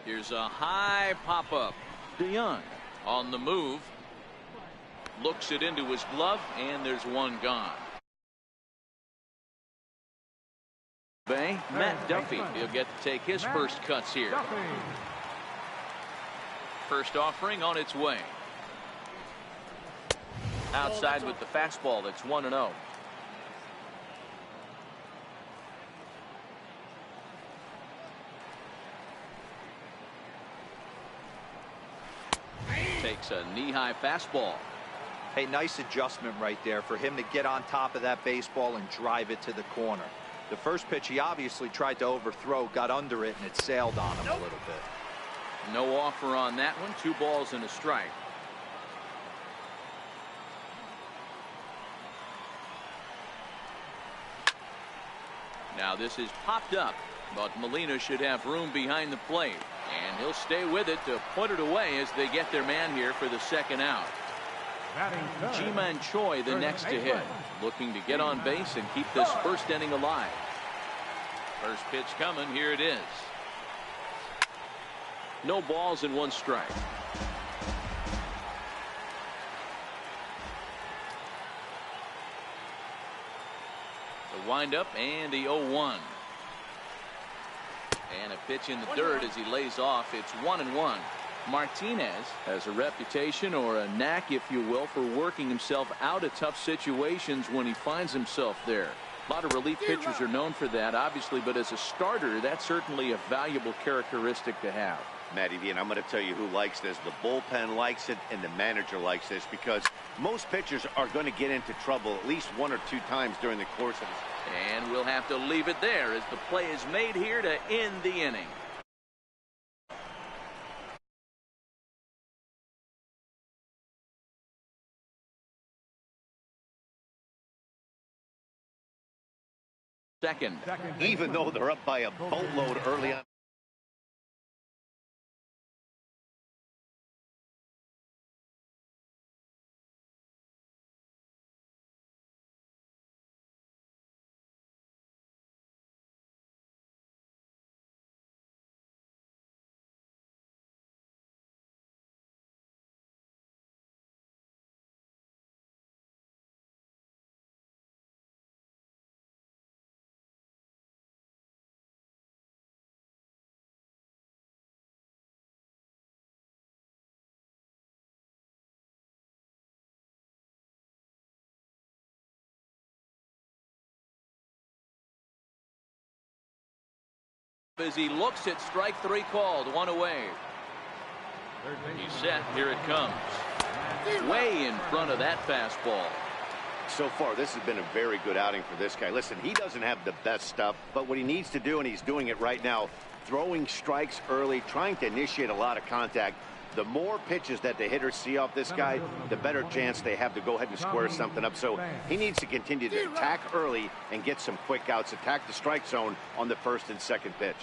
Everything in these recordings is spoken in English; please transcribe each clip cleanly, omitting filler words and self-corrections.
Here's a high pop-up. DeYoung on the move. Looks it into his glove, and there's one gone. Matt Duffy, he'll get to take his first cuts here. First offering on its way. Outside with the fastball. That's 1-0. Takes a knee-high fastball. Hey, nice adjustment right there for him to get on top of that baseball and drive it to the corner. The first pitch he obviously tried to overthrow, got under it, and it sailed on him a little bit. No offer on that one. 2 balls and a strike. Now this is popped up, but Molina should have room behind the plate. And he'll stay with it to put it away as they get their man here for the second out. Ji-Man Choi the next to hit, looking to get on base and keep this first inning alive. First pitch coming. Here it is. No balls and 1 strike. The windup and the 0-1. And a pitch in the dirt as he lays off. It's 1-1. Martinez has a reputation, or a knack if you will, for working himself out of tough situations when he finds himself there. A lot of relief pitchers are known for that, obviously, but as a starter, that's certainly a valuable characteristic to have. Matty V, and I'm going to tell you who likes this. The bullpen likes it, and the manager likes this, because most pitchers are going to get into trouble at least 1 or 2 times during the course of this. And we'll have to leave it there as the play is made here to end the inning. Second. Even though they're up by a boatload early on. As he looks at strike 3 called, 1 away. He's set. Here it comes. Way in front of that fastball. So far, this has been a very good outing for this guy. Listen, he doesn't have the best stuff, but what he needs to do, and he's doing it right now, throwing strikes early, trying to initiate a lot of contact. The more pitches that the hitters see off this guy, the better chance they have to go ahead and square something up. So he needs to continue to attack early and get some quick outs, attack the strike zone on the first and second pitch.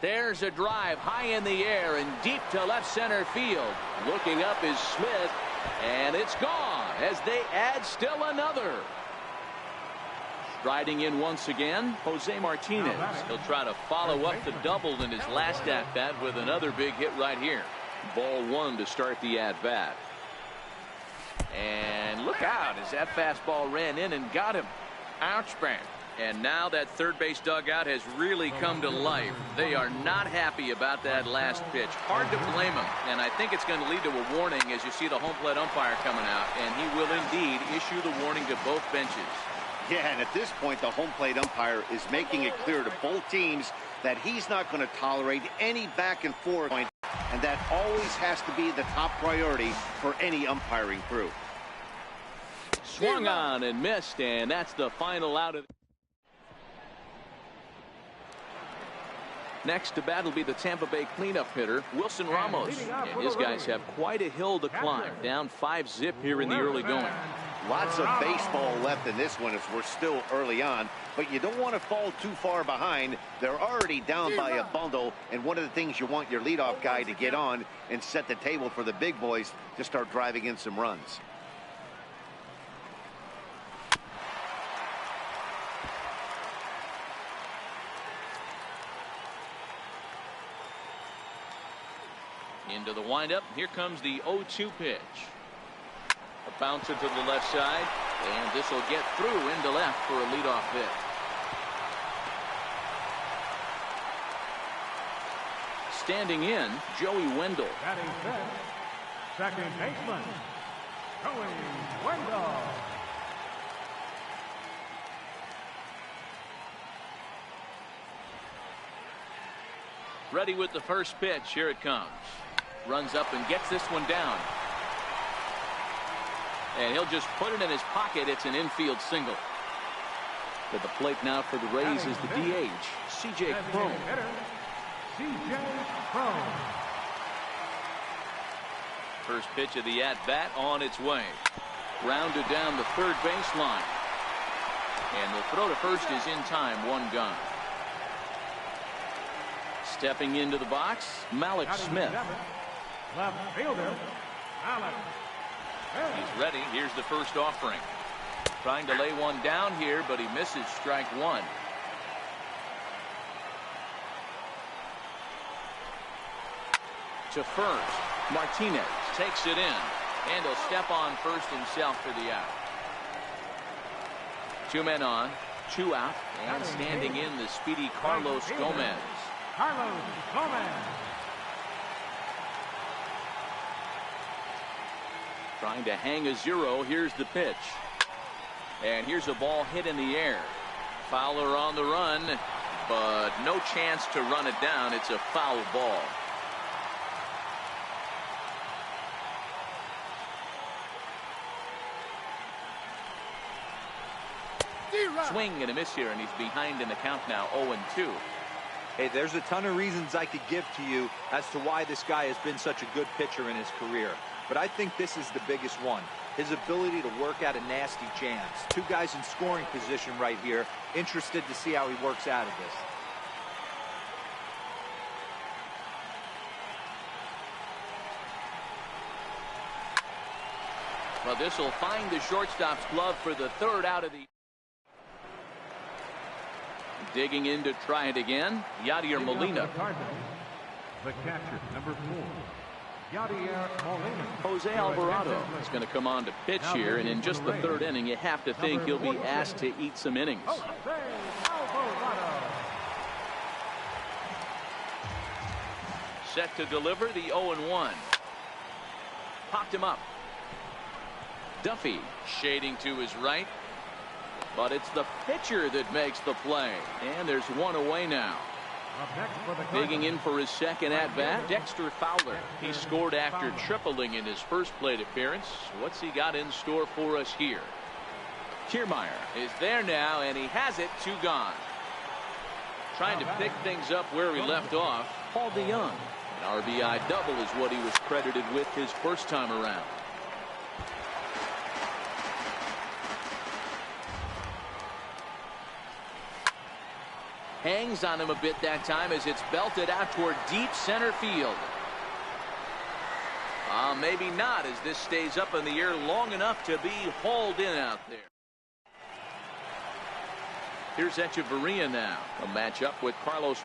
There's a drive high in the air and deep to left center field. Looking up is Smith, and it's gone as they add still another. Striding in once again, Jose Martinez. He'll try to follow up the double in his last at-bat with another big hit right here. Ball 1 to start the at-bat. And look out as that fastball ran in and got him. Ouch, bang. And now that third base dugout has really come to life. They are not happy about that last pitch. Hard to blame them. And I think it's going to lead to a warning as you see the home plate umpire coming out. And he will indeed issue the warning to both benches. Yeah, and at this point, the home plate umpire is making it clear to both teams that he's not going to tolerate any back and forth, and that always has to be the top priority for any umpiring crew. Swung on and missed, and that's the final out of. Next to bat will be the Tampa Bay cleanup hitter, Wilson Ramos. And his guys have quite a hill to climb, down 5-zip here in the early going. Lots of baseball left in this one as we're still early on, but you don't want to fall too far behind. They're already down by a bundle, and one of the things you want your leadoff guy to get on and set the table for the big boys to start driving in some runs. Into the windup. Here comes the 0-2 pitch. A bouncer to the left side, and this will get through into left for a leadoff hit. Standing in, Joey Wendell. Batting fifth, second baseman, Joey Wendell. Ready with the first pitch. Here it comes. Runs up and gets this one down. And he'll just put it in his pocket. It's an infield single. To the plate now for the Rays is the DH, C.J. Cron. C.J. Cron. First pitch of the at-bat on its way. Grounded down the third baseline. And the throw to first is in time. One gone. Stepping into the box, Malik Smith. Left fielder, Malik. He's ready. Here's the first offering. Trying to lay one down here, but he misses strike one. To first, Martinez takes it in, and he'll step on first himself for the out. Two men on, two out, and standing in the speedy Carlos Gomez. Carlos Gomez. Trying to hang a zero. Here's the pitch. And here's a ball hit in the air. Fowler on the run, but no chance to run it down. It's a foul ball. Swing and a miss here, and he's behind in the count now, 0-2. Hey, there's a ton of reasons I could give to you as to why this guy has been such a good pitcher in his career. But I think this is the biggest one. His ability to work out of nasty jams. Two guys in scoring position right here. Interested to see how he works out of this. Well, this will find the shortstop's glove for the third out of the. Digging in to try it again, Yadier Molina. The catcher, number 4, Yadier Molina. Jose Alvarado is going to come on to pitch here, and in just the third inning, you have to think he'll be asked to eat some innings. Jose Alvarado. Set to deliver the 0-1. Popped him up. Duffy shading to his right. But it's the pitcher that makes the play. And there's one away now. Digging in for his second at-bat, Dexter Fowler. He scored after tripling in his first plate appearance. What's he got in store for us here? Kiermaier is there now, and he has it. Two gone. Trying to pick things up where he left off, Paul DeYoung. An RBI double is what he was credited with his first time around. Hangs on him a bit that time as it's belted out toward deep center field. Maybe not, as this stays up in the air long enough to be hauled in out there. Here's Echeverria now. A matchup with Carlos.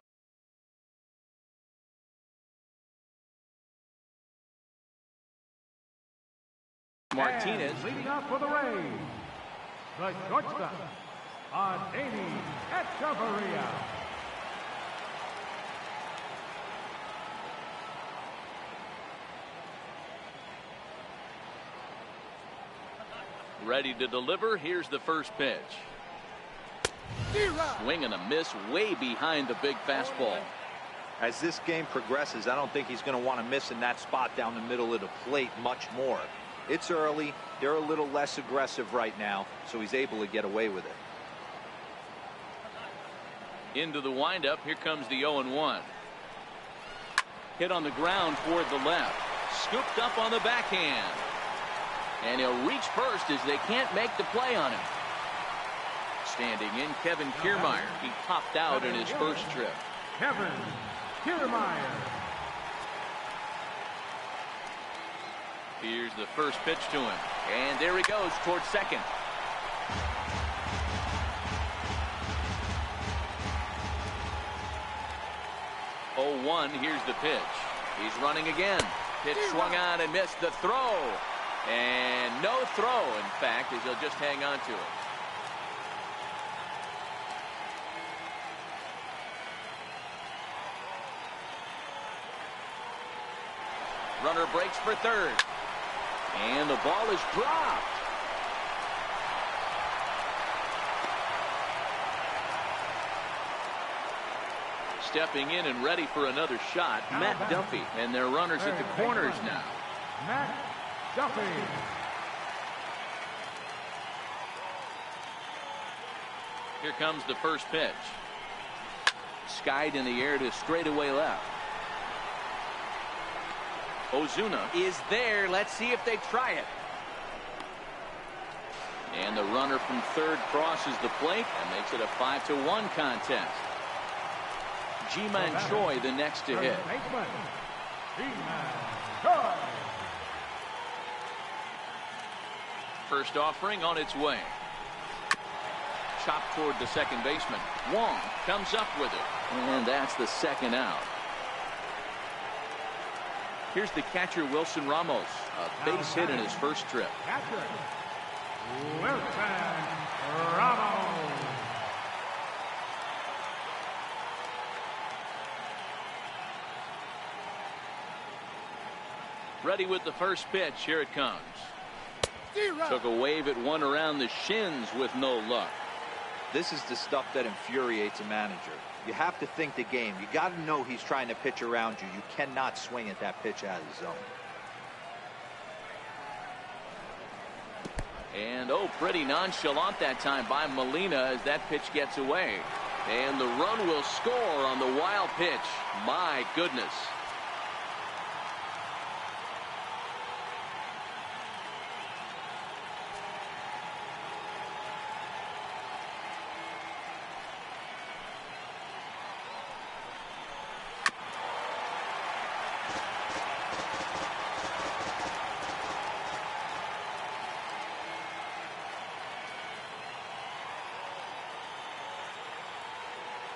Martinez. And leading off for the Rays, the shortstop, Adeiny Echeverria. Ready to deliver. Here's the first pitch. Swing and a miss way behind the big fastball. As this game progresses, I don't think he's going to want to miss in that spot down the middle of the plate much more. It's early. They're a little less aggressive right now, so he's able to get away with it. Into the windup. Here comes the 0-1. Hit on the ground toward the left. Scooped up on the backhand. And he'll reach first as they can't make the play on him. Standing in, Kevin Kiermaier. He popped out in his first trip. Kevin Kiermaier. Here's the first pitch to him. And there he goes towards second. Oh, 0-1. Here's the pitch. He's running again. Pitch swung on and missed the throw. And no throw, in fact, as he'll just hang on to it. Runner breaks for third. And the ball is dropped. Stepping in and ready for another shot, Matt Duffy. And their runners at the corners now. Matt Duffy. Here comes the first pitch. Skied in the air to straightaway left. Ozuna is there. Let's see if they try it. And the runner from third crosses the plate and makes it a 5-1 contest. Ji-Man Choi the next to hit. First offering on its way. Chopped toward the second baseman. Wong comes up with it. And that's the second out. Here's the catcher, Wilson Ramos. A base hit in his first trip. Catcher, Wilson Ramos. Ready with the first pitch. Here it comes. Took a wave at one around the shins with no luck. This is the stuff that infuriates a manager. You have to think the game. You got to know he's trying to pitch around you. You cannot swing at that pitch out of the zone. And pretty nonchalant that time by Molina as that pitch gets away. And the run will score on the wild pitch. My goodness.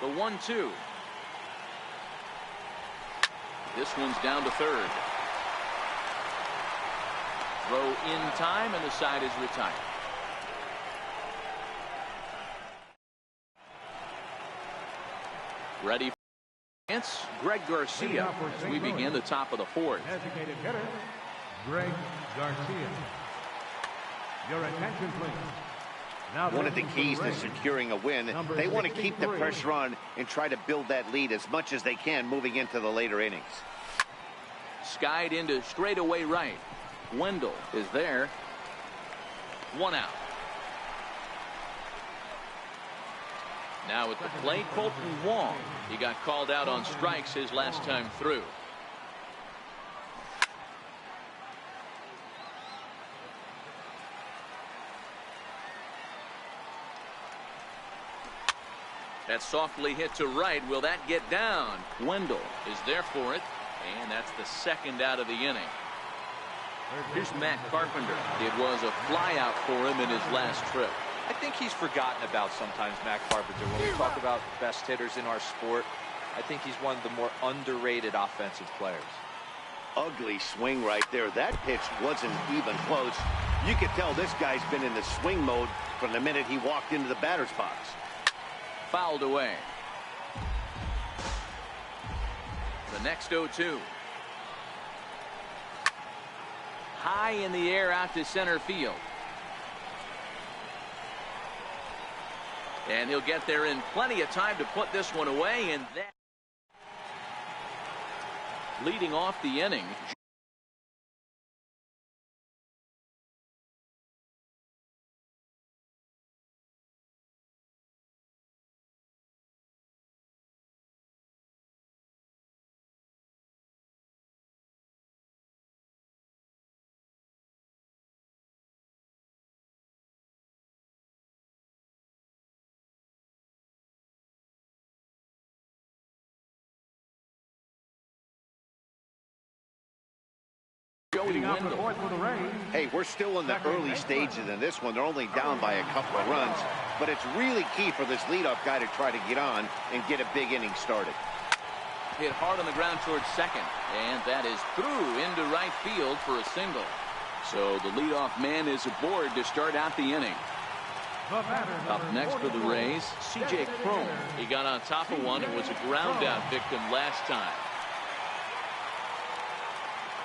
The 1-2. This one's down to third. Throw in time, and the side is retired. Ready for chance, Greg Garcia, as we begin the top of the fourth. Designated hitter, Greg Garcia. Your attention, please. One of the keys to securing a win, they want to keep the pressure on and try to build that lead as much as they can moving into the later innings. Skied into straightaway right. Wendell is there. One out. Now at the plate, Colton Wong. He got called out on strikes his last time through. That softly hit to right. Will that get down? Wendell is there for it. And that's the second out of the inning. Here's Matt Carpenter. It was a flyout for him in his last trip. I think he's forgotten about sometimes, Matt Carpenter. When we talk about best hitters in our sport, I think he's one of the more underrated offensive players. Ugly swing right there. That pitch wasn't even close. You could tell this guy's been in the swing mode from the minute he walked into the batter's box. Fouled away. The next 0-2. High in the air out to center field. And he'll get there in plenty of time to put this one away. And that leading off the inning. Hey, we're still in the early stages in this one. They're only down by a couple of runs, but it's really key for this leadoff guy to try to get on and get a big inning started. hit hard on the ground towards second, and that is through into right field for a single. So the leadoff man is aboard to start out the inning. Up next for the Rays, C.J. Cron. He got on top of one and was a ground out victim last time.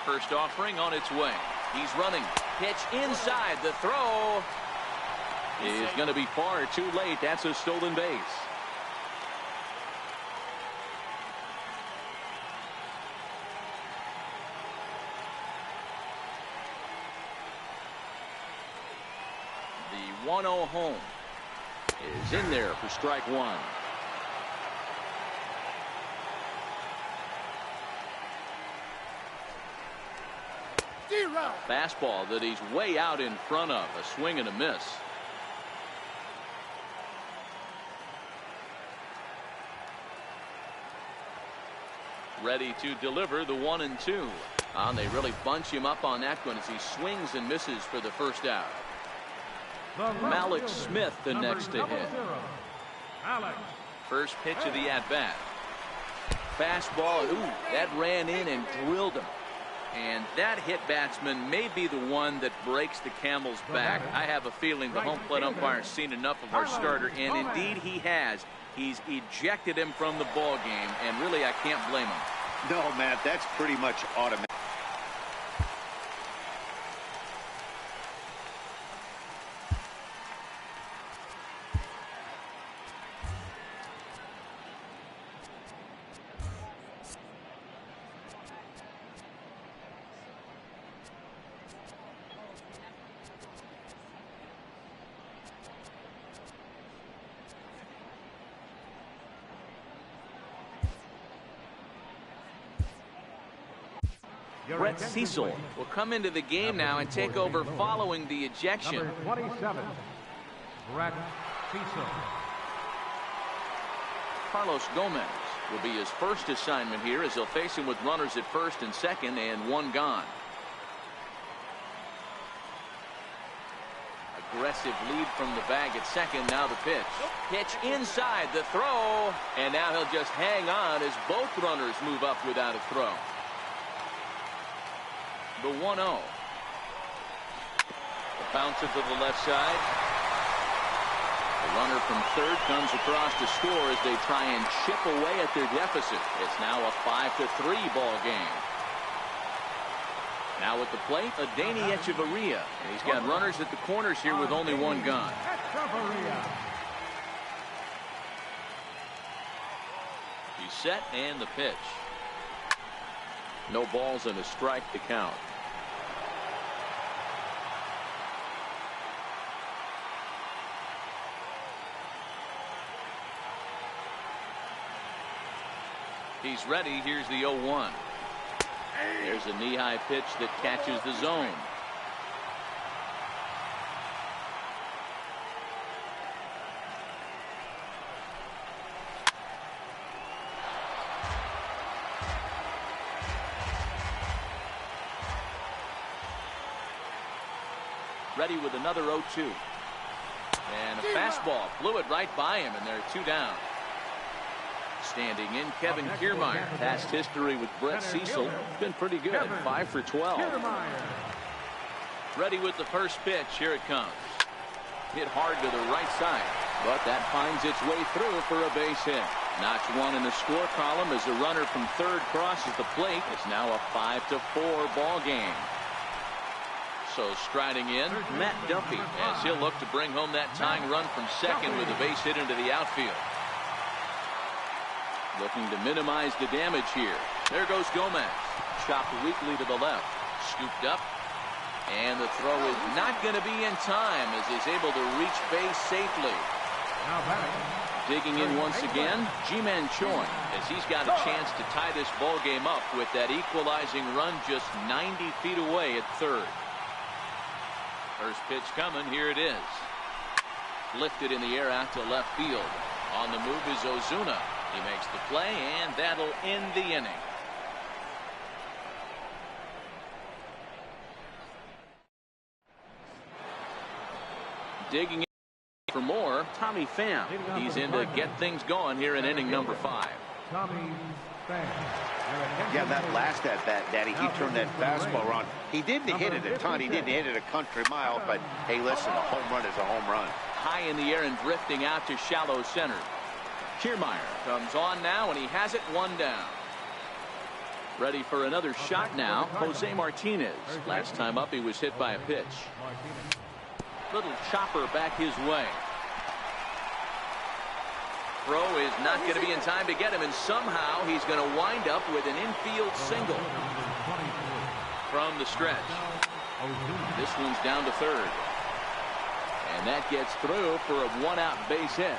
First offering on its way. He's running. Pitch inside. The throw is going to be far too late. That's a stolen base. The 1-0 home is in there for strike one. Fastball that he's way out in front of. A swing and a miss. Ready to deliver the 1-2. They really bunch him up on that one as he swings and misses for the first out. Malik Smith the next to hit. First pitch of the at-bat. Fastball. Ooh, that ran in and drilled him. And that hit batsman may be the one that breaks the camel's back. I have a feeling the home plate umpire has seen enough of our starter, and indeed he has. He's ejected him from the ball game, and really I can't blame him. No, Matt, that's pretty much automatic. Brett Cecil will come into the game now and take over following the ejection. Number 27, Brett Cecil. Carlos Gomez will be his first assignment here as they'll face him with runners at first and second and one gone. Aggressive lead from the bag at second. Now the pitch. Pitch inside. The throw. And now he'll just hang on as both runners move up without a throw. The 1-0. The bouncer to the left side. The runner from third comes across to score as they try and chip away at their deficit. It's now a 5-3 ball game. Now at the plate, Adeiny Echeverria. And he's got runners at the corners here with only one gone. He's set and the pitch. No balls and a strike to count. He's ready. Here's the 0-1. There's a knee-high pitch that catches the zone. Ready with another 0-2. And a fastball blew it right by him, and they're two down. Standing in, Kevin Kiermaier. Past history with Brett Cecil. Been pretty good. 5 for 12. Ready with the first pitch. Here it comes. Hit hard to the right side, but that finds its way through for a base hit. Notch one in the score column as the runner from third crosses the plate. It's now a 5-4 ball game. So striding in, Matt Duffy, as he'll look to bring home that tying run from second with a base hit into the outfield. Looking to minimize the damage here. There goes Gomez. Chopped weakly to the left. Scooped up. And the throw is not going to be in time as he's able to reach base safely. Digging in once again, Ji-Man Choi, as he's got a chance to tie this ball game up with that equalizing run just 90 feet away at third. First pitch coming. Here it is. Lifted in the air out to left field. On the move is Ozuna. He makes the play, and that'll end the inning. Digging in for more, Tommy Pham. He's in to get things going here in inning number 5. Tommy Yeah, that last at bat, Daddy, he turned that fastball around. He didn't hit it a ton. He didn't hit it a country mile. But, hey, listen, a home run is a home run. High in the air and drifting out to shallow center. Kiermaier comes on now, and he has it 1 down. Ready for another shot now, Jose Martinez. Last time up, he was hit by a pitch. Little chopper back his way. Throw is not going to be in time to get him, and somehow he's going to wind up with an infield single from the stretch. This one's down to third, and that gets through for a 1-out base hit.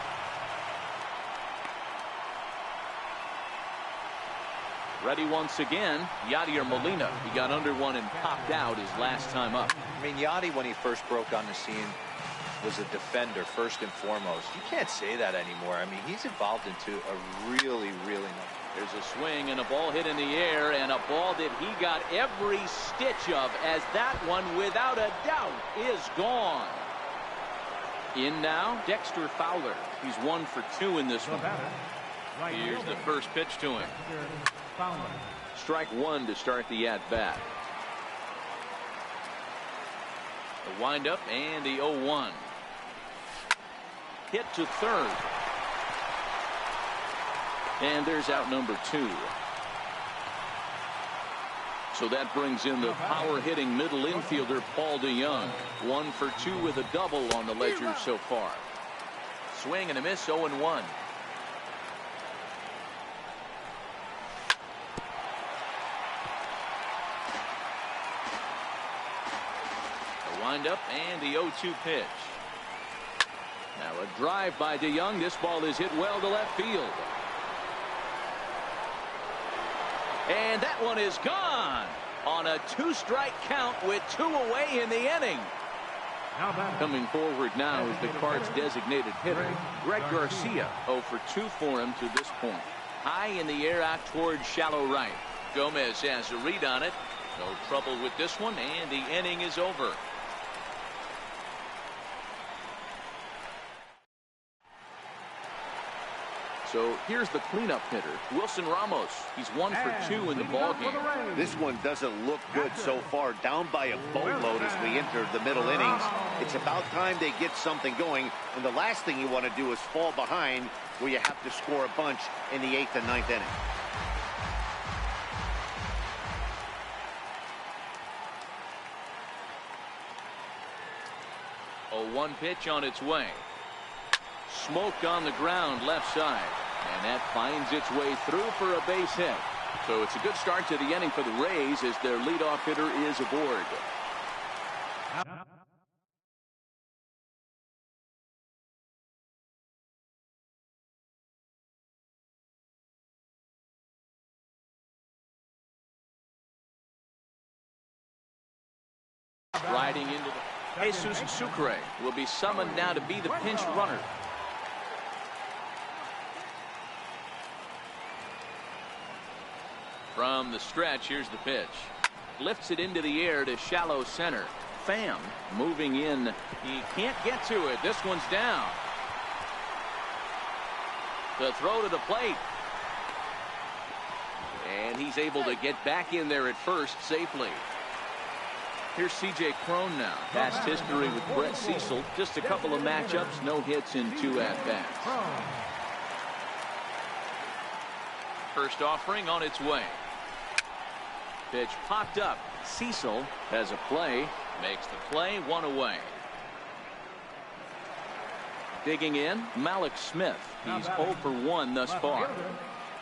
Ready once again, Yadier Molina. He got under one and popped out his last time up. I mean, Yadi, when he first broke on the scene, was a defender first and foremost. You can't say that anymore. I mean, he's evolved into a really nice. There's a swing and a ball hit in the air, and a ball that he got every stitch of, as that one, without a doubt, is gone. In now, Dexter Fowler. He's 1 for 2 in this one. Here's the first pitch to him. Strike 1 to start the at-bat. The windup and the 0-1. Hit to third. And there's out number 2. So that brings in the power-hitting middle infielder Paul DeJong. 1 for 2 with a double on the ledger so far. Swing and a miss, 0-1. Windup and the 0-2 pitch. Now a drive by DeJong. This ball is hit well to left field. And that one is gone on a 2-strike count with 2 away in the inning. Coming forward now is the Cards' designated hitter, Greg Garcia. 0 for 2 for him to this point. High in the air out towards shallow right. Gomez has a read on it. No trouble with this one, and the inning is over. So here's the cleanup hitter, Wilson Ramos. He's 1 for 2 in the ballgame. This one doesn't look good so far. Down by a boatload as we enter the middle innings. It's about time they get something going. And the last thing you want to do is fall behind where you have to score a bunch in the 8th and 9th inning. A 1 pitch on its way. Smoked on the ground left side, and that finds its way through for a base hit. So it's a good start to the inning for the Rays as their leadoff hitter is aboard. Riding into the Jesus Sucre will be summoned now to be the pinch runner. From the stretch, here's the pitch. Lifts it into the air to shallow center. Pham moving in. He can't get to it. This one's down. The throw to the plate. And he's able to get back in there at first safely. Here's C.J. Cron now. Past history with Brett Cecil. Just a couple of matchups, no hits in 2 at-bats. First offering on its way. Pitch popped up. Cecil has a play. Makes the play, 1 away. Digging in, Malik Smith. He's 0 for 1 thus far.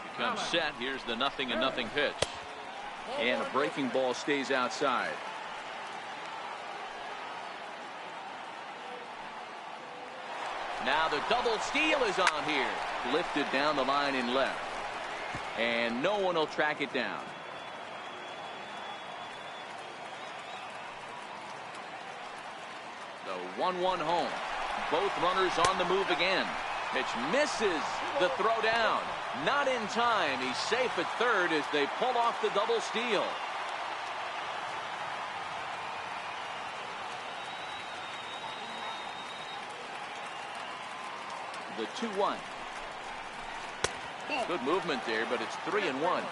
Becomes set. Here's the 0-0 pitch. And a breaking ball stays outside. Now the double steal is on here. Lifted down the line in left. And no one will track it down. The 1-1 home. Both runners on the move again. Pitch misses the throw down. Not in time. He's safe at third as they pull off the double steal. The 2-1. Good movement there, but it's 3-1.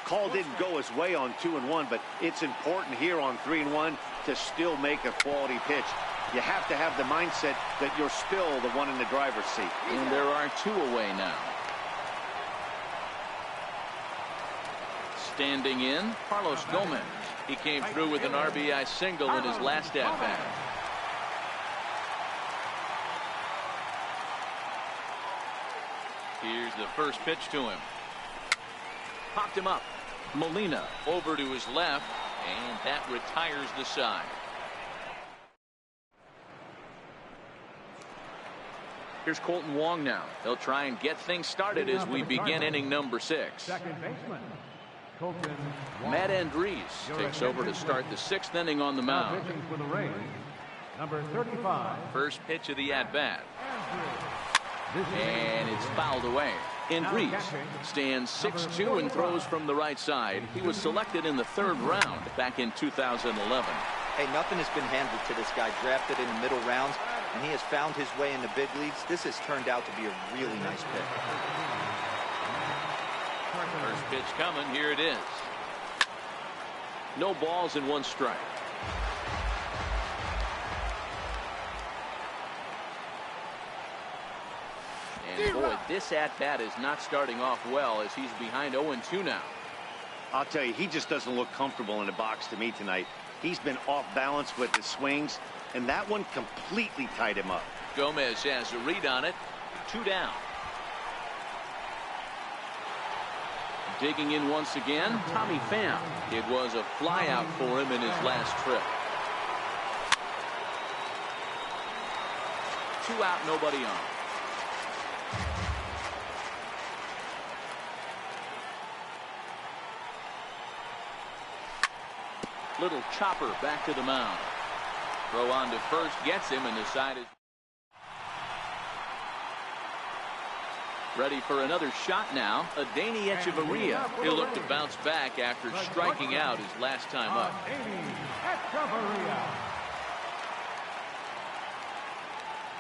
Call didn't go his way on 2-1, but it's important here on 3-1 to still make a quality pitch. You have to have the mindset that you're still the one in the driver's seat. And there are 2 away now. Standing in, Carlos Gomez. He came through with an RBI single in his last at-bat. Here's the first pitch to him. Popped him up. Molina over to his left, and that retires the side. Here's Colton Wong now. They'll try and get things started as we begin inning number 6. Second baseman, Colton Wong. Matt Andrees takes over to start the 6th inning on the mound. Pitching for the Rays, number 35. First pitch of the at-bat. And it's fouled away. Andrees stands 6'2" and throws from the right side. He was selected in the 3rd round back in 2011. Hey, nothing has been handed to this guy. Drafted in the middle rounds, and he has found his way in the big leagues. This has turned out to be a really nice pick. First pitch coming. Here it is. No balls and 1 strike. And boy, this at-bat is not starting off well as he's behind 0-2 now. I'll tell you, he just doesn't look comfortable in the box to me tonight. He's been off balance with his swings, and that one completely tied him up. Gomez has a read on it. 2 down. Digging in once again, Tommy Pham. It was a flyout for him in his last trip. 2 out, nobody on. Little chopper back to the mound. Throw on to first gets him, and the side is ready for another shot now. Adeiny Echeverria. He'll look to bounce back after striking out his last time up.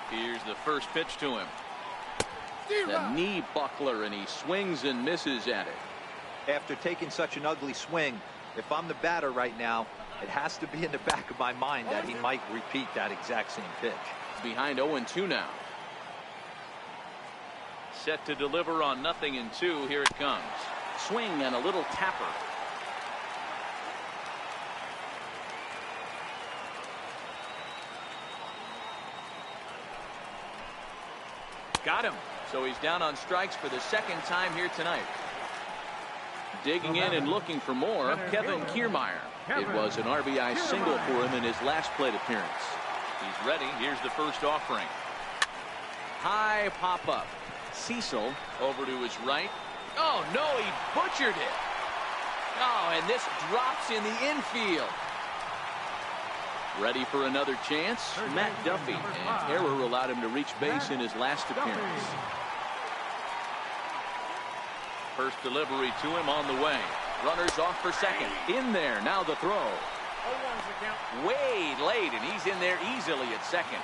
Here's the first pitch to him. The knee buckler, and he swings and misses at it. After taking such an ugly swing, if I'm the batter right now, it has to be in the back of my mind that he might repeat that exact same pitch. Behind 0-2 now. Set to deliver on 0-2. Here it comes. Swing and a little tapper. Got him. So he's down on strikes for the 2nd time here tonight. Digging in and looking for more, Kevin Kiermaier. It was an RBI single for him in his last plate appearance. He's ready. Here's the first offering. High pop up. Cecil over to his right. Oh, no, he butchered it. Oh, and this drops in the infield. Ready for another chance? Matt Duffy. An error allowed him to reach base in his last appearance. First delivery to him on the way. Runners off for second. In there. Now the throw. Way late, and he's in there easily at second.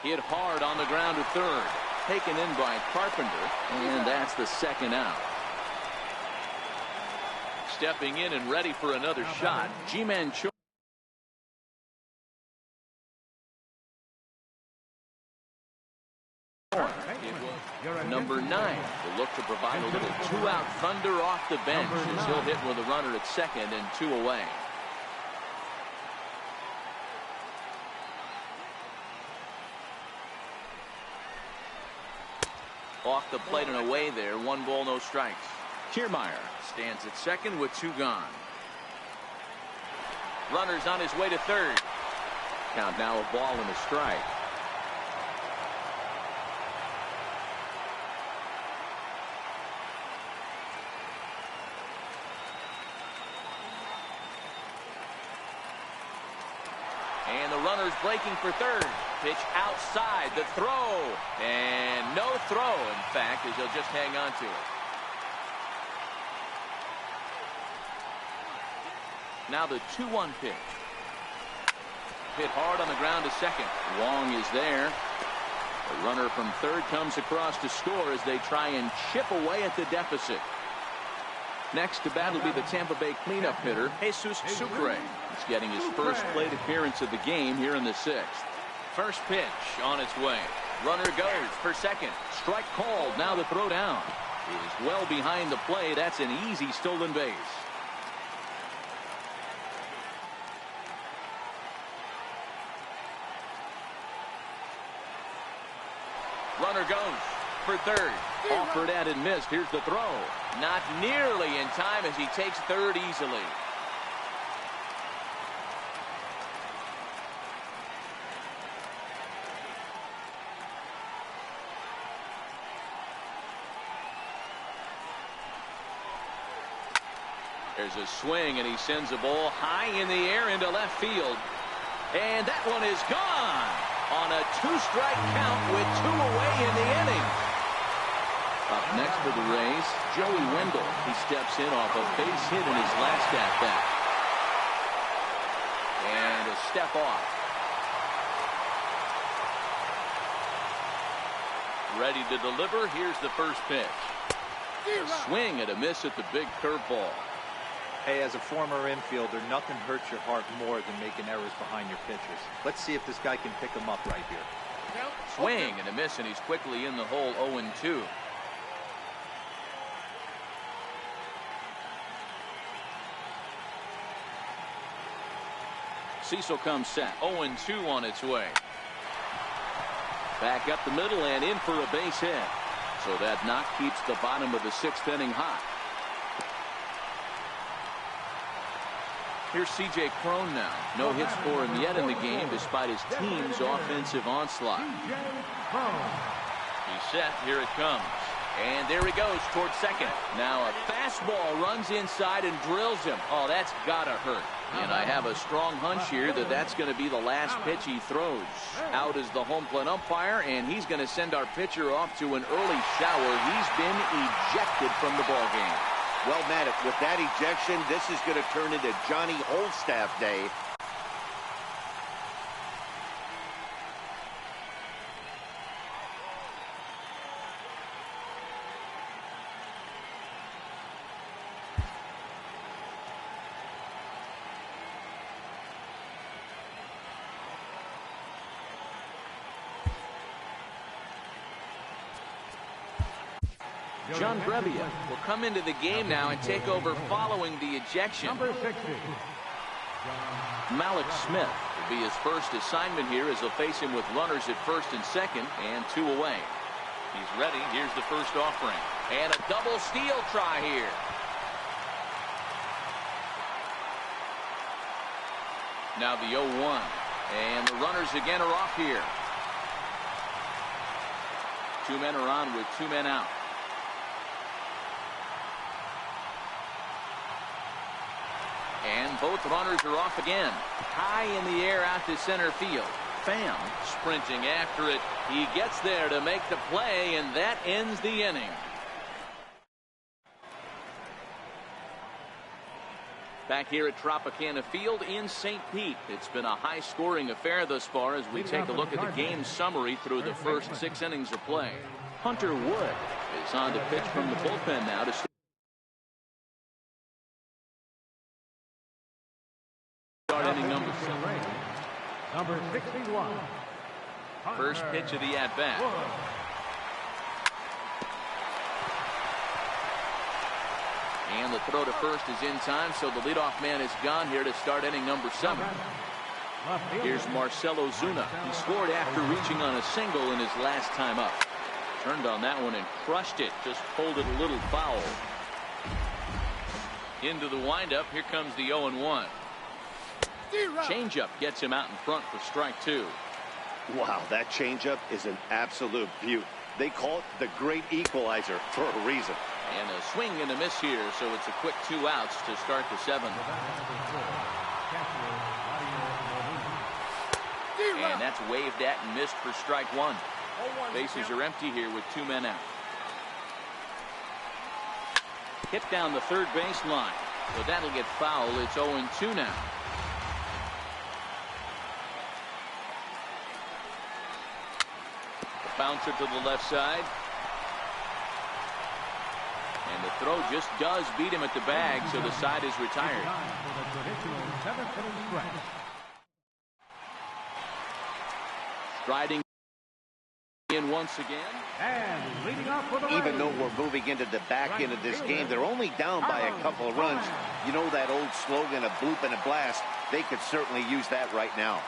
Hit hard on the ground to third. Taken in by Carpenter, and that's the 2nd out. Stepping in and ready for another shot, G-Man Cho. Number 9 will look to provide a little 2-out thunder off the bench as he'll hit with a runner at second and 2 away. Off the plate and away there. 1 ball, no strikes. Kiermaier stands at second with 2 gone. Runners on his way to third. Count now a ball and a strike. And the runner's breaking for third. Pitch outside. The throw. And no throw, in fact, as he'll just hang on to it. Now the 2-1 pitch. hit hard on the ground to second. Wong is there. The runner from third comes across to score as they try and chip away at the deficit. Next to bat will be the Tampa Bay cleanup hitter, Jesus Sucre. He's getting his first plate appearance of the game here in the sixth. First pitch on its way. Runner goes for second. Strike called. Now the throw down is well behind the plate. That's an easy stolen base. Runner goes for third. Offered at and missed. Here's the throw. Not nearly in time as he takes third easily. There's a swing, and he sends a ball high in the air into left field. And that one is gone on a two-strike count with two away in the inning. Up next for the Rays, Joey Wendell. He steps in off a base hit in his last at-bat. And a step off. Ready to deliver. Here's the first pitch. A swing and a miss at the big curveball. Hey, as a former infielder, nothing hurts your heart more than making errors behind your pitchers. Let's see if this guy can pick them up right here. Swing and a miss, and he's quickly in the hole. 0-2. Cecil comes set. 0-2 on its way. Back up the middle and in for a base hit. So that knock keeps the bottom of the sixth inning hot. Here's C.J. Cron now. No hits for him yet in the game despite his team's offensive onslaught. He's set. Here it comes. And there he goes towards second. Now a fastball runs inside and drills him. Oh, that's gotta hurt. And I have a strong hunch here that that's going to be the last pitch he throws. Out is the home plate umpire, and he's going to send our pitcher off to an early shower. He's been ejected from the ballgame. Well, Matt, with that ejection, this is going to turn into Johnny Holstaff Day. John Brebbia will come into the game now and take over following the ejection. Number 60. Malik Smith will be his first assignment here as he'll face him with runners at first and second and two away. He's ready. Here's the first offering. And a double steal try here. Now the 0-1. And the runners again are off here. Two men are on with two men out. And both runners are off again. High in the air out to center field. Pham sprinting after it. He gets there to make the play, and that ends the inning. Back here at Tropicana Field in St. Pete. It's been a high-scoring affair thus far as we take a look at the game summary through the first 6 innings of play. Hunter Wood is on to pitch from the bullpen now to start inning number 7. Number 61. First pitch of the at-bat. And the throw to first is in time, so the leadoff man is gone here to start inning number 7. Here's Marcelo Zuna. He scored after reaching on a single in his last time up. Turned on that one and crushed it. Just pulled it a little foul. Into the windup. Here comes the 0-1. Changeup gets him out in front for strike 2. Wow, that changeup is an absolute beaut. They call it the great equalizer for a reason. And a swing and a miss here, so it's a quick 2 outs to start the 7th. And that's waved at and missed for strike 1. Bases are empty here with 2 men out. Hit down the third base line. So that'll get foul. It's 0-2 now. Bouncer to the left side. And the throw just does beat him at the bag, so the side is retired. Striding in once again. And leading off for the Even though we're moving into the back end of this game, they're only down by a couple of runs. You know that old slogan, a bloop and a blast? They could certainly use that right now.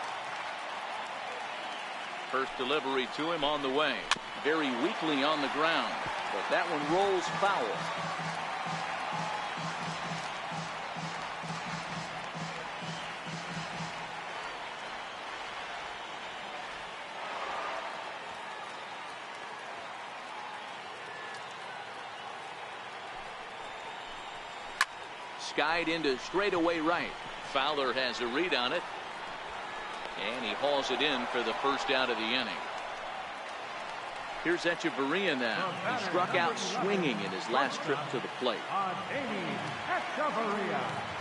First delivery to him on the way. Very weakly on the ground, but that one rolls foul. Skied into straightaway right. Fowler has a read on it. And he hauls it in for the first out of the inning. Here's Echeverria now. He struck out swinging in his last trip to the plate.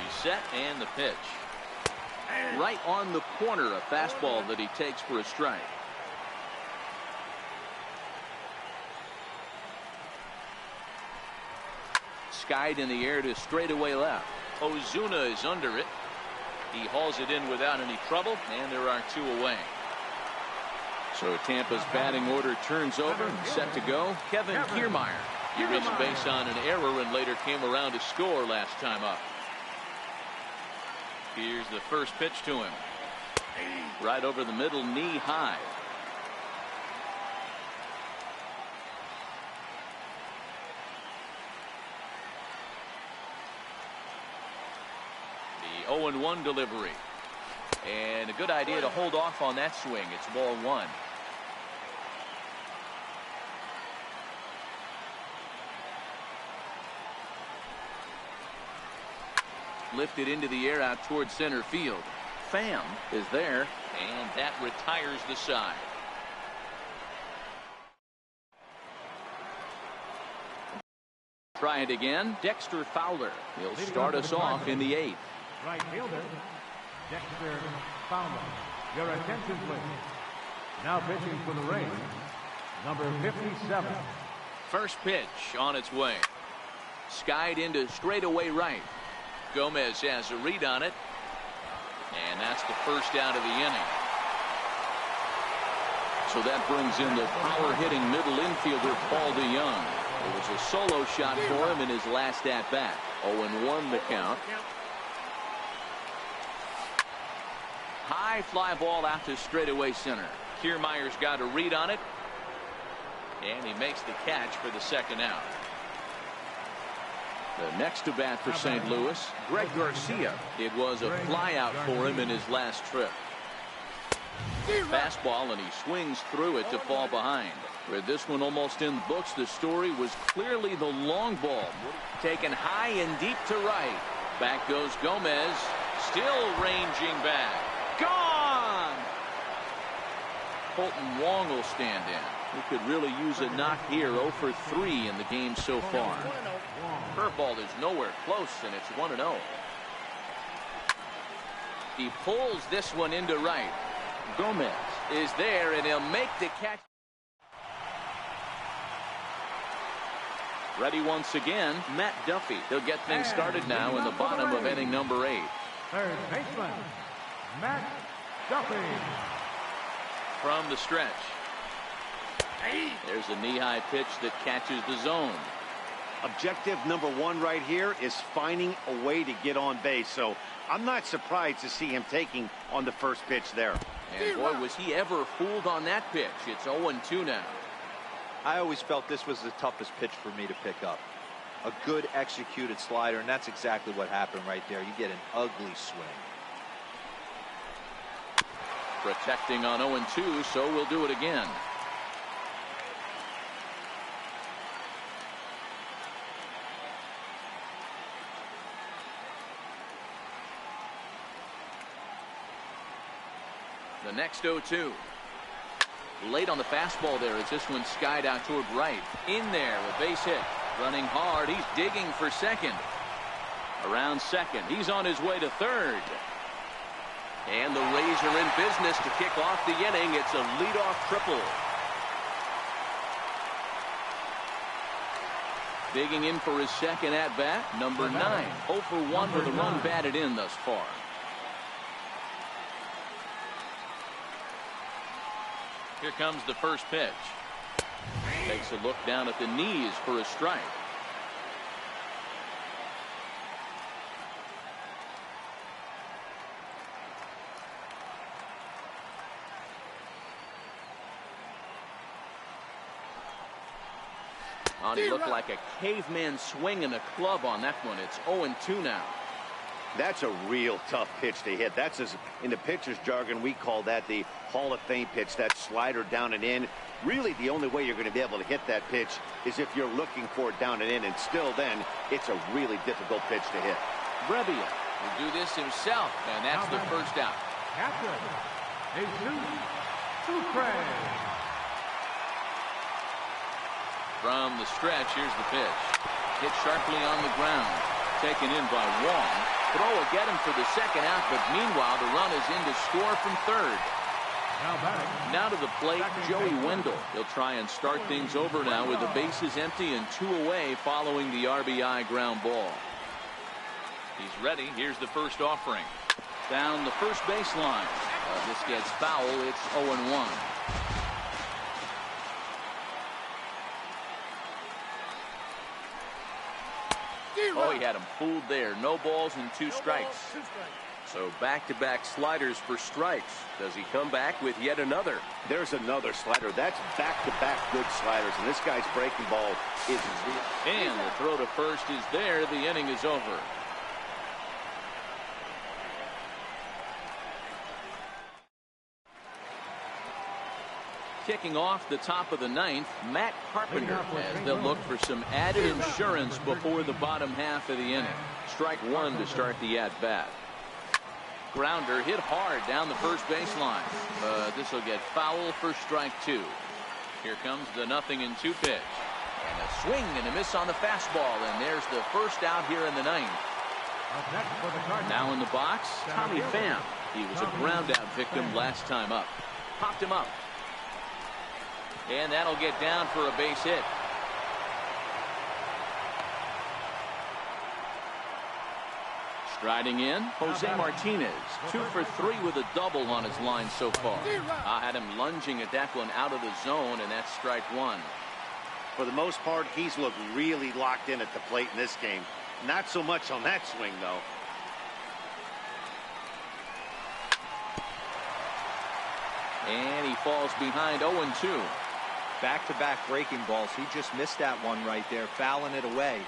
He's set and the pitch. Right on the corner, a fastball that he takes for a strike. Skied in the air to straightaway left. Ozuna is under it. He hauls it in without any trouble, and there are two away. So Tampa's batting order turns over and set to go. Kevin Kiermaier. He reached base on an error and later came around to score last time up. Here's the first pitch to him. Right over the middle, knee high. The 0-1 delivery. And a good idea to hold off on that swing. It's ball one. Lifted into the air out towards center field. Pham is there, and that retires the side. Try it again. Dexter Fowler. He'll start us off in the 8th. Right fielder, Dexter Fowler. Your attention, please. Now pitching for the Rays, number 57. First pitch on its way. Skied into straightaway right. Gomez has a read on it. And that's the first out of the inning. So that brings in the power-hitting middle infielder, Paul DeYoung. It was a solo shot for him in his last at-bat. 0-1 the count. High fly ball out to straightaway center. Kiermaier's got a read on it. And he makes the catch for the second out. The next to bat for St. Louis, Greg Garcia. It was a fly out for him in his last trip. Fastball, and he swings through it to fall behind. With this one almost in the books, the story was clearly the long ball. Taken high and deep to right. Back goes Gomez. Still ranging back. Gone! Colton Wong will stand in. He could really use a knock here. 0 for 3 in the game so far. Curveball is nowhere close, and it's 1-0. He pulls this one into right. Gomez is there, and he'll make the catch. Ready once again, Matt Duffy. He'll get things started now in the bottom of inning number 8. Third baseman, Matt Duffy. From the stretch. There's a knee-high pitch that catches the zone. Objective number 1 right here is finding a way to get on base. So I'm not surprised to see him taking on the first pitch there. And boy, was he ever fooled on that pitch. It's 0-2 now. I always felt this was the toughest pitch for me to pick up. A good executed slider, and that's exactly what happened right there. You get an ugly swing. Protecting on 0-2, so we'll do it again. The next 0-2. Late on the fastball there as this one skied out toward right. In there, a base hit. Running hard. He's digging for second. Around second. He's on his way to third. And the Rays are in business to kick off the inning. It's a leadoff triple. Digging in for his second at-bat, number 9. 0 for 1 with a run batted in thus far. Here comes the first pitch. Takes a look down at the knees for a strike. He looked like a caveman swinging a club on that one. It's 0-2 now. That's a real tough pitch to hit. That's, in the pitcher's jargon, we call that the Hall of Fame pitch, that slider down and in. Really, the only way you're going to be able to hit that pitch is if you're looking for it down and in, and still then, it's a really difficult pitch to hit. Brebbia will do this himself, and that's the first out. Captain, Jesus Sucre. From the stretch, here's the pitch. Hit sharply on the ground. Taken in by Wong. Throw will get him for the second out, but meanwhile, the run is in to score from third. Now to the plate, Joey Wendell. He'll try and start things over now with the bases empty and 2 away following the RBI ground ball. He's ready. Here's the first offering. Down the first baseline. This gets foul. It's 0-1. Oh, he had him fooled there. No balls and 2 strikes. So back-to-back sliders for strikes. Does he come back with yet another? There's another slider. That's back-to-back good sliders, and this guy's breaking ball is real. And the throw to first is there. The inning is over. Kicking off the top of the 9th, Matt Carpenter, as they'll look for some added insurance before the bottom half of the inning. Strike 1 to start the at-bat. Grounder hit hard down the first baseline. This will get foul for strike 2. Here comes the 0-2 pitch. And a swing and a miss on the fastball, and there's the first out here in the 9th. Now in the box, Tommy Pham. He was a ground-out victim last time up. Popped him up. And that'll get down for a base hit. Striding in, Jose Martinez. 2 for 3 with a double on his line so far. I had him lunging at that one out of the zone, and that's strike 1. For the most part, he's looked really locked in at the plate in this game. Not so much on that swing, though. And he falls behind 0-2. Back-to-back breaking balls. He just missed that one right there, fouling it away.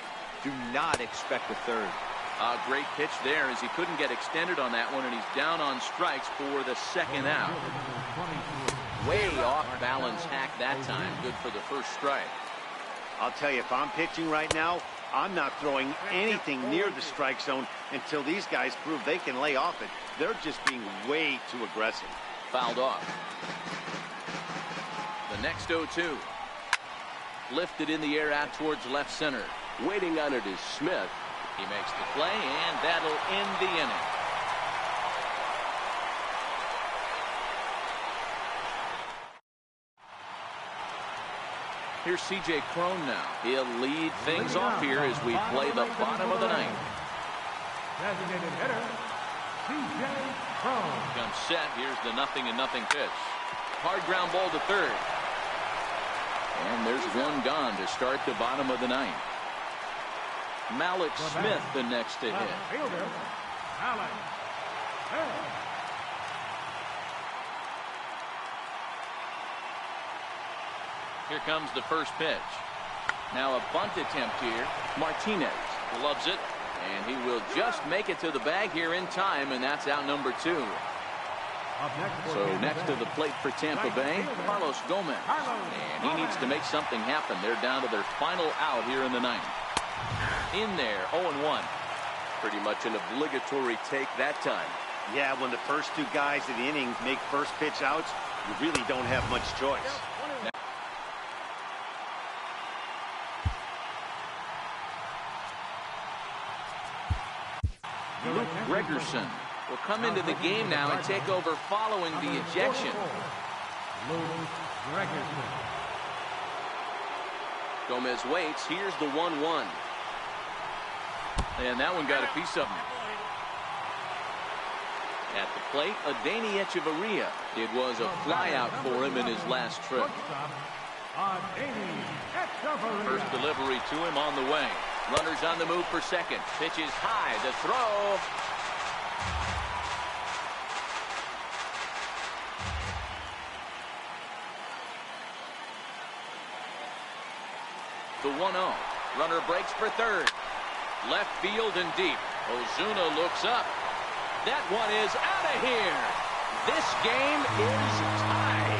Do not expect a third. A great pitch there as he couldn't get extended on that one, and he's down on strikes for the second out. Way off balance hack that time. Good for the first strike. I'll tell you, if I'm pitching right now, I'm not throwing anything near the strike zone until these guys prove they can lay off it. They're just being way too aggressive. Fouled off. The next 0-2. Lifted in the air out towards left center. Waiting on it is Smith. He makes the play, and that'll end the inning. Here's C.J. Cron now. He'll lead things off here as we play the bottom of the 9th. Designated hitter, C.J. Cron. Comes set. Here's the 0-0 pitch. Hard ground ball to third. And there's one gone to start the bottom of the 9th. Malik Smith the next to hit. Fielder, Malik Smith. Here comes the first pitch. Now a bunt attempt here. Martinez gloves it, and he will just make it to the bag here in time, and that's out number 2. So next to the plate for Tampa Bay, Carlos Gomez. And he needs to make something happen. They're down to their final out here in the 9th. In there, 0-1. Pretty much an obligatory take that time. Yeah, when the first 2 guys in the inning make first pitch outs, you really don't have much choice. Luke Gregerson will come into the game now and take over following the ejection. Luke Gregerson. Gomez waits. Here's the 1-1. And that one got a piece of him. At the plate, Adani Echeverria. It was a flyout for him in his last trip. First delivery to him on the way. Runners on the move for second. Pitch is high. The throw. The 1-0. Runner breaks for third. Left field and deep. Ozuna looks up. That one is out of here. This game is tied.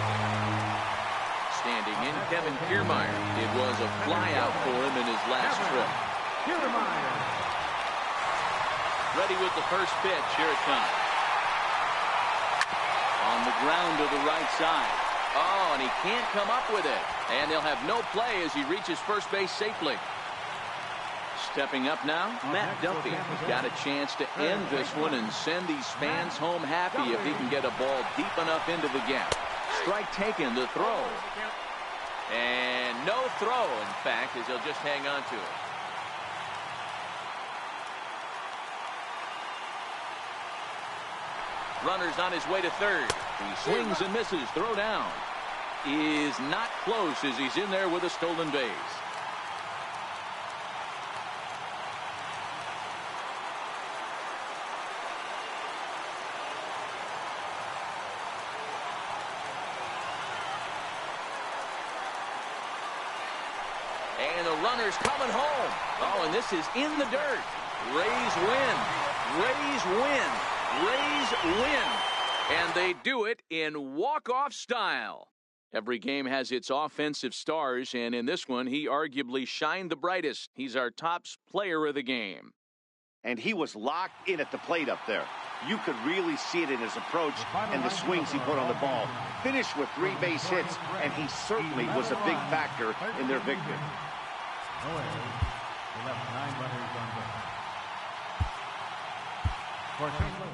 Standing in, Kevin Kiermaier. It was a flyout for him in his last trip. Ready with the first pitch. Here it comes. On the ground to the right side. Oh, and he can't come up with it. And they'll have no play as he reaches first base safely. Stepping up now, Matt Duffy got a chance to end this one and send these fans home happy if he can get a ball deep enough into the gap. Strike taken, the throw. And no throw, in fact, as he'll just hang on to it. Runner's on his way to third. He swings and misses. Throw down is not close as he's in there with a stolen base. And the runner's coming home. Oh, and this is in the dirt. Rays win. Rays win. Rays win. And they do it in walk-off style. Every game has its offensive stars, and in this one, he arguably shined the brightest. He's our top player of the game. And he was locked in at the plate up there. You could really see it in his approach and the swings he put on the ball. Finished with 3 base hits, and he certainly was a big factor in their victory. No errors. They left 9 runners on base. For St. Louis.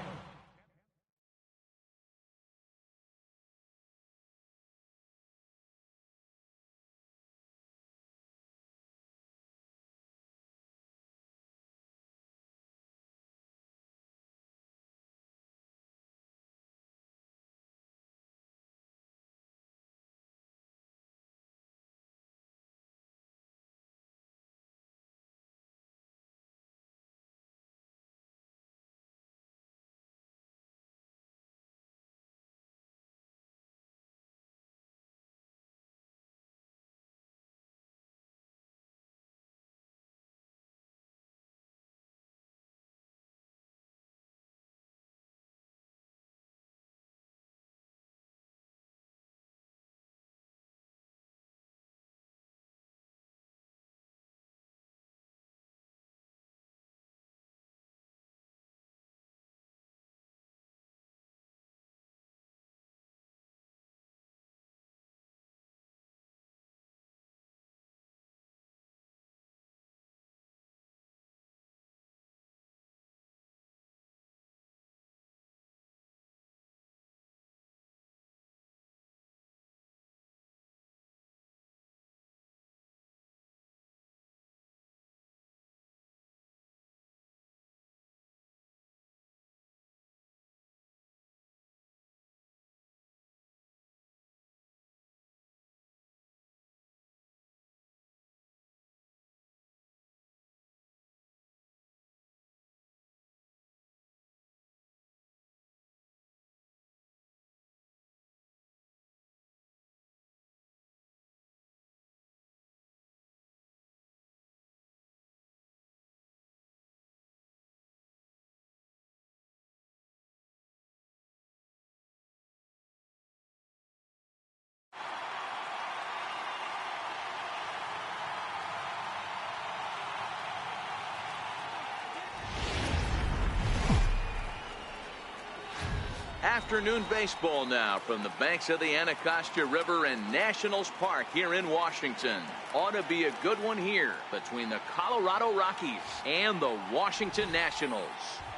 Afternoon baseball now from the banks of the Anacostia River and Nationals Park here in Washington. Ought to be a good one here between the Colorado Rockies and the Washington Nationals.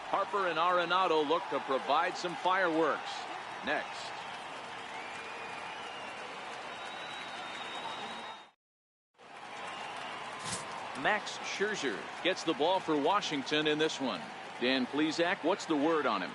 Harper and Arenado look to provide some fireworks. Next. Max Scherzer gets the ball for Washington in this one. Dan Plesac, what's the word on him?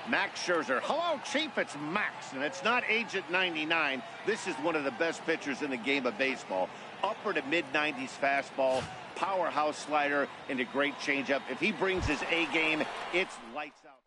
Max Scherzer. Hello, Chief. It's Max, and it's not Agent 99. This is one of the best pitchers in the game of baseball. Upper to mid-90s fastball, powerhouse slider, and a great changeup. If he brings his A game, it's lights out.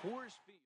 Coors Field.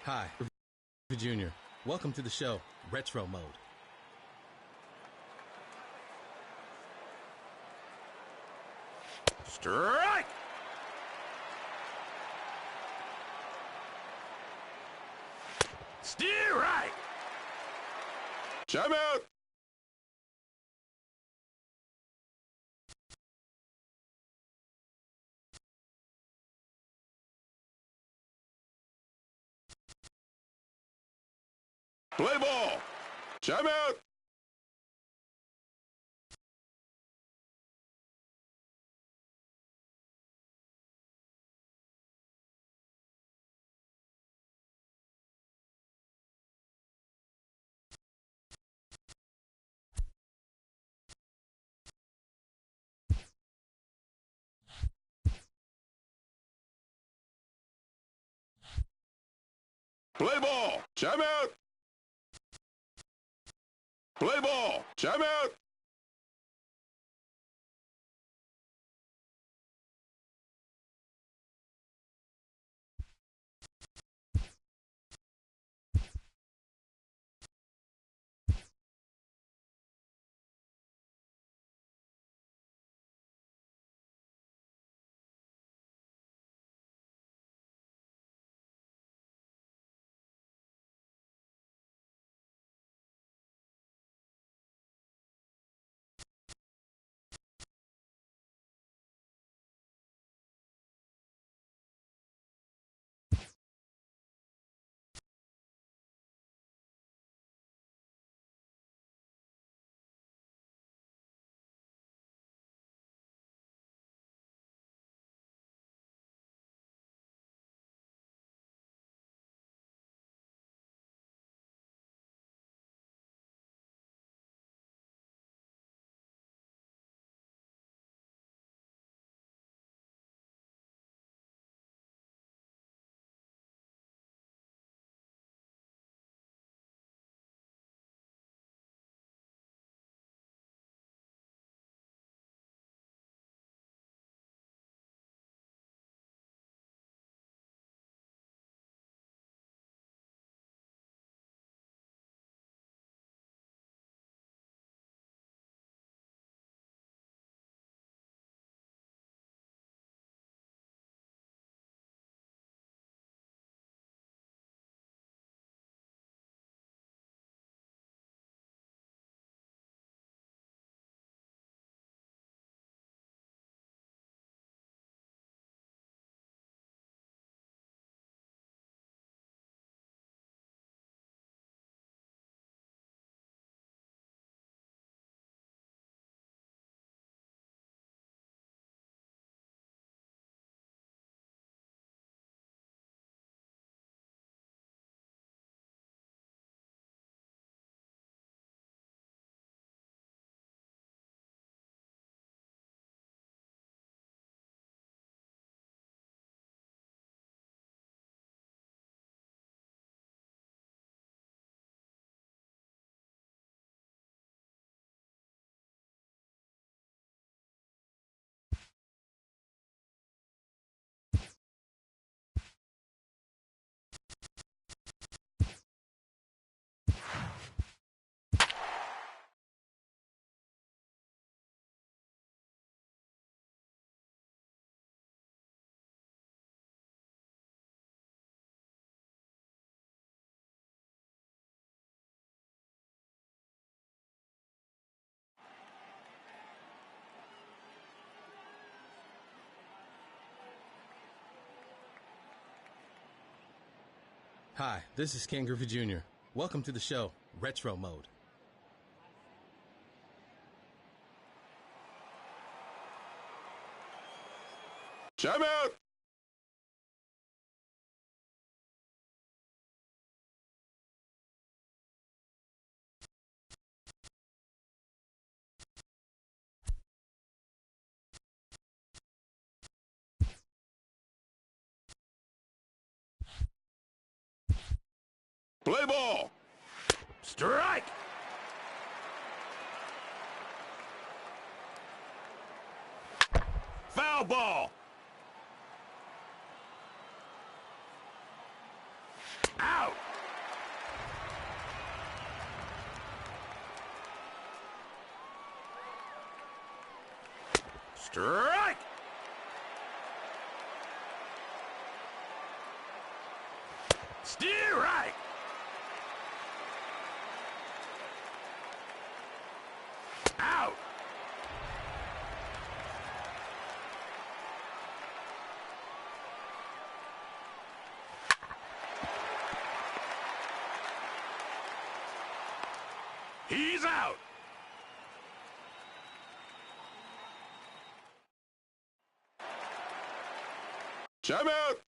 Hi, Junior. Welcome to the show, Retro Mode. Strike! Steer right! Time out! Play ball! Time out! Play ball! Time out! Play ball! Time out! Hi, this is Ken Griffey Jr. Welcome to the show, Retro Mode. Timeout. Play ball. Strike! Foul ball. Out! Strike! Strike! Out! He's out! Timeout.